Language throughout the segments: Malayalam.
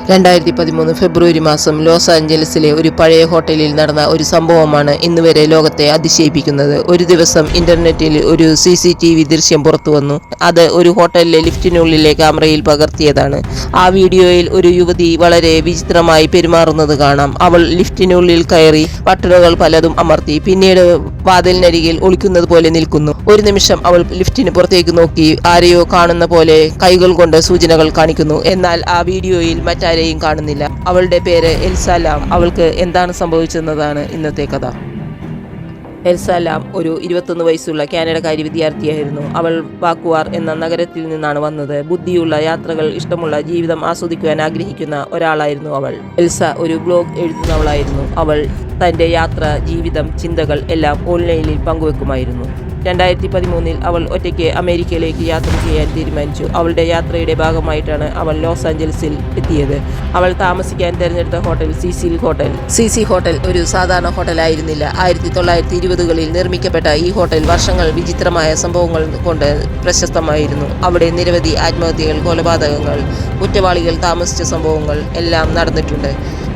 2013 ഫെബ്രുവരി മാസം ലോസ് ആഞ്ചലസിലെ ഒരു പഴയ ഹോട്ടലിൽ നടന്ന ഒരു സംഭവമാണ് ഇന്നുവരെ ലോകത്തെ അതിശയിപ്പിക്കുന്നത്. ഒരു ദിവസം ഇന്റർനെറ്റിൽ ഒരു CCTV ദൃശ്യം പുറത്തുവന്നു. അത് ഒരു ഹോട്ടലിലെ ലിഫ്റ്റിനുള്ളിലെ ക്യാമറയിൽ പകർത്തിയതാണ്. ആ വീഡിയോയിൽ ഒരു യുവതി വളരെ വിചിത്രമായി പെരുമാറുന്നത് കാണാം. അവൾ ലിഫ്റ്റിനുള്ളിൽ കയറി ബട്ടണുകൾ പലതും അമർത്തി, പിന്നീട് വാതിലിനരികിൽ ഒളിക്കുന്നത് പോലെ നിൽക്കുന്നു. ഒരു നിമിഷം അവൾ ലിഫ്റ്റിന് പുറത്തേക്ക് നോക്കി ആരെയോ കാണുന്ന പോലെ കൈകൾ കൊണ്ട് സൂചനകൾ കാണിക്കുന്നു. എന്നാൽ ആ വീഡിയോയിൽ മറ്റാരെയും കാണുന്നില്ല. അവളുടെ പേര് എൽസ ലാം. അവൾക്ക് എന്താണ് സംഭവിച്ചെന്നതാണ് ഇന്നത്തെ കഥ. എൽസ ലാം ഒരു 21 വയസ്സുള്ള കാനഡക്കാരി വിദ്യാർത്ഥിയായിരുന്നു. അവൾ വാക്കുവാർ എന്ന നഗരത്തിൽ നിന്നാണ് വന്നത്. ബുദ്ധിയുള്ള യാത്രകൾ ഇഷ്ടമുള്ള ജീവിതം ആസ്വദിക്കുവാൻ ആഗ്രഹിക്കുന്ന ഒരാളായിരുന്നു അവൾ. എൽസ ഒരു ബ്ലോഗ് എഴുതുന്നവളായിരുന്നു. അവൾ തൻ്റെ യാത്ര, ജീവിതം, ചിന്തകൾ എല്ലാം ഓൺലൈനിൽ പങ്കുവെക്കുമായിരുന്നു. 2013 അവൾ ഒറ്റയ്ക്ക് അമേരിക്കയിലേക്ക് യാത്ര ചെയ്യാൻ തീരുമാനിച്ചു. അവളുടെ യാത്രയുടെ ഭാഗമായിട്ടാണ് അവൾ ലോസ് ആഞ്ചലസിൽ എത്തിയത്. അവൾ താമസിക്കാൻ തിരഞ്ഞെടുത്ത ഹോട്ടൽ സിസി ഹോട്ടൽ ഒരു സാധാരണ ഹോട്ടലായിരുന്നില്ല. 1920കളിൽ നിർമ്മിക്കപ്പെട്ട ഈ ഹോട്ടൽ വർഷങ്ങൾ വിചിത്രമായ സംഭവങ്ങൾ കൊണ്ട് പ്രശസ്തമായിരുന്നു. അവിടെ നിരവധി ആത്മഹത്യകൾ, കൊലപാതകങ്ങൾ, കുറ്റവാളികൾ താമസിച്ച സംഭവങ്ങൾ എല്ലാം നടന്നിട്ടുണ്ട്.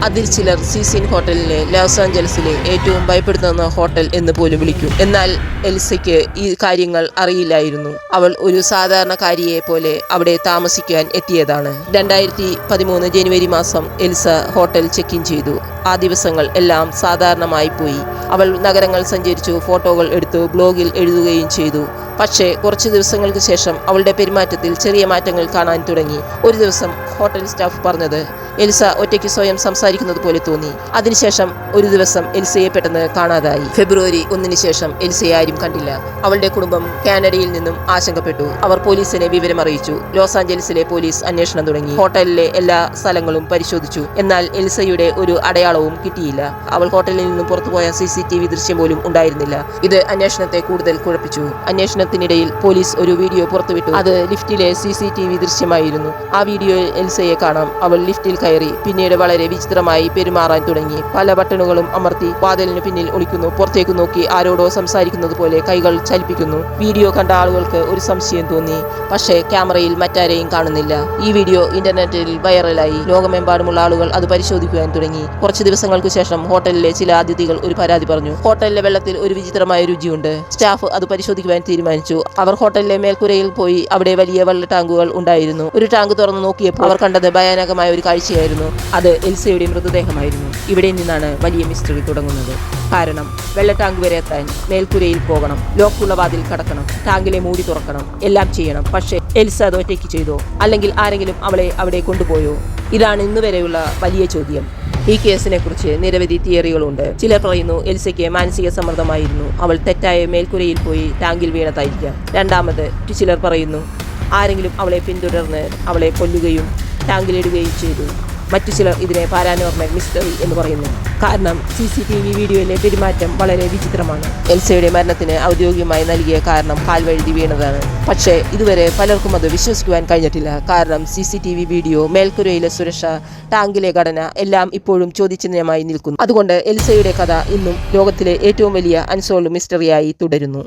അതിൽ ചിലർ സിസിൻ ഹോട്ടലിനെ ലോസ് ആഞ്ചലസിലെ ഏറ്റവും ഭയപ്പെടുത്തുന്ന ഹോട്ടൽ എന്ന് പോലും വിളിക്കും. എന്നാൽ എൽസയ്ക്ക് ഈ കാര്യങ്ങൾ അറിയില്ലായിരുന്നു. അവൾ ഒരു സാധാരണക്കാരിയെ പോലെ അവിടെ താമസിക്കാൻ എത്തിയതാണ്. 2013 ജനുവരി മാസം എൽസ ഹോട്ടൽ ചെക്ക് ഇൻ ചെയ്തു. ആ ദിവസങ്ങൾ എല്ലാം സാധാരണമായി പോയി. അവൾ നഗരങ്ങൾ സഞ്ചരിച്ചു, ഫോട്ടോകൾ എടുത്തു, ബ്ലോഗിൽ എഴുതുകയും ചെയ്തു. പക്ഷേ കുറച്ച് ദിവസങ്ങൾക്ക് ശേഷം അവളുടെ പെരുമാറ്റത്തിൽ ചെറിയ മാറ്റങ്ങൾ കാണാൻ തുടങ്ങി. ഒരു ദിവസം ഹോട്ടൽ സ്റ്റാഫ് പറഞ്ഞത് എൽസ ഒറ്റയ്ക്ക് സ്വയം സംസാരിക്കുന്നത് പോലെ തോന്നി. അതിനുശേഷം ഒരു ദിവസം എൽസയെ പെട്ടെന്ന് കാണാതായി. ഫെബ്രുവരി 1 ശേഷം എൽസയെ ആരും കണ്ടില്ല. അവളുടെ കുടുംബം കാനഡയിൽ നിന്നും ആശങ്കപ്പെട്ടു. അവർ പോലീസിനെ വിവരം അറിയിച്ചു. ലോസ് ആഞ്ചലസിലെ പോലീസ് അന്വേഷണം തുടങ്ങി. ഹോട്ടലിലെ എല്ലാ സ്ഥലങ്ങളും പരിശോധിച്ചു. എന്നാൽ എൽസയുടെ ഒരു അടയാളവും കിട്ടിയില്ല. അവൾ ഹോട്ടലിൽ നിന്നും പുറത്തുപോയ CCTV ദൃശ്യം പോലും ഉണ്ടായിരുന്നില്ല. ഇത് അന്വേഷണത്തെ കൂടുതൽ കുഴപ്പിച്ചു. അന്വേഷണത്തിനിടയിൽ പോലീസ് ഒരു വീഡിയോ പുറത്തുവിട്ടു. അത് ലിഫ്റ്റിലെ CCTV ദൃശ്യമായിരുന്നു. ആ വീഡിയോയിൽ എൽസയെ കാണാം. അവൾ ലിഫ്റ്റിൽ കയറി. പിന്നീട് വളരെ വിചിത്രമായി പെരുമാറാൻ തുടങ്ങി. പല ബട്ടണുകളും അമർത്തി വാതിലിന് പിന്നിൽ ഒളിക്കുന്നു. പുറത്തേക്ക് നോക്കി ആരോടോ സംസാരിക്കുന്നത് പോലെ കൈകൾ ചലിപ്പിക്കുന്നു. വീഡിയോ കണ്ട ആളുകൾക്ക് ഒരു സംശയം തോന്നി. പക്ഷേ ക്യാമറയിൽ മറ്റാരെയും കാണുന്നില്ല. ഈ വീഡിയോ ഇന്റർനെറ്റിൽ വൈറലായി. ലോകമെമ്പാടുമുള്ള ആളുകൾ അത് പരിശോധിക്കുവാൻ തുടങ്ങി. കുറച്ച് ദിവസങ്ങൾക്ക് ശേഷം ഹോട്ടലിലെ ചില അതിഥികൾ ഒരു പരാതി പറഞ്ഞു. ഹോട്ടലിലെ വെള്ളത്തിൽ ഒരു വിചിത്രമായ രുചിയുണ്ട്. സ്റ്റാഫ് അത് പരിശോധിക്കുവാൻ തീരുമാനിച്ചു. അവർ ഹോട്ടലിലെ മേൽക്കൂരയിൽ പോയി. അവിടെ വലിയ വെള്ള ടാങ്കുകൾ ഉണ്ടായിരുന്നു. ഒരു ടാങ്ക് തുറന്നു നോക്കിയപ്പോൾ അവർ കണ്ടത് ഭയാനകമായ ഒരു കാഴ്ചയായിരുന്നു. അത് എൽസയുടെ മൃതദേഹമായിരുന്നു. ഇവിടെ നിന്നാണ് വലിയ മിസ്റ്ററി തുടങ്ങുന്നത്. കാരണം വെള്ള ടാങ്ക് വരെ എത്താൻ മേൽക്കൂരയിൽ പോകണം, ലോക്കുള്ള വാതിൽ കടക്കണം, ടാങ്കിലെ മൂടി തുറക്കണം, എല്ലാം ചെയ്യണം. പക്ഷേ എൽസ അത് ഒറ്റയ്ക്ക് ചെയ്തോ, അല്ലെങ്കിൽ ആരെങ്കിലും അവളെ അവിടെ കൊണ്ടുപോയോ? ഇതാണ് ഇന്നുവരെയുള്ള വലിയ ചോദ്യം. ഈ കേസിനെ കുറിച്ച് നിരവധി തിയറികളുണ്ട്. ചിലർ പറയുന്നു എൽസയ്ക്ക് മാനസിക സമ്മർദ്ദമായിരുന്നു. അവൾ തെറ്റായ മേൽക്കൂരയിൽ പോയി ടാങ്കിൽ വീണതായിരിക്കാം. രണ്ടാമത് ചിലർ പറയുന്നു ആരെങ്കിലും അവളെ പിന്തുടർന്ന് അവളെ കൊല്ലുകയും ടാങ്കിലിടുകയും ചെയ്തു. മറ്റു ചിലർ ഇതിനെ പാരാനോർമൽ മിസ്റ്ററി എന്ന് പറയുന്നു. കാരണം CCTV വീഡിയോയിലെ പെരുമാറ്റം വളരെ വിചിത്രമാണ്. എൽസയുടെ മരണത്തിന് ഔദ്യോഗികമായി നൽകിയ കാരണം കാൽവഴുതി വീണതാണ്. പക്ഷേ ഇതുവരെ പലർക്കും അത് വിശ്വസിക്കുവാൻ കഴിഞ്ഞിട്ടില്ല. കാരണം CCTV വീഡിയോ, മേൽക്കുരയിലെ സുരക്ഷ, ടാങ്കിലെ ഘടന എല്ലാം ഇപ്പോഴും ചോദ്യചിഹ്നമായി നിൽക്കുന്നു. അതുകൊണ്ട് എൽസയുടെ കഥ ഇന്നും ലോകത്തിലെ ഏറ്റവും വലിയ അൺസോൾവ്ഡ് മിസ്റ്ററിയായി തുടരുന്നു.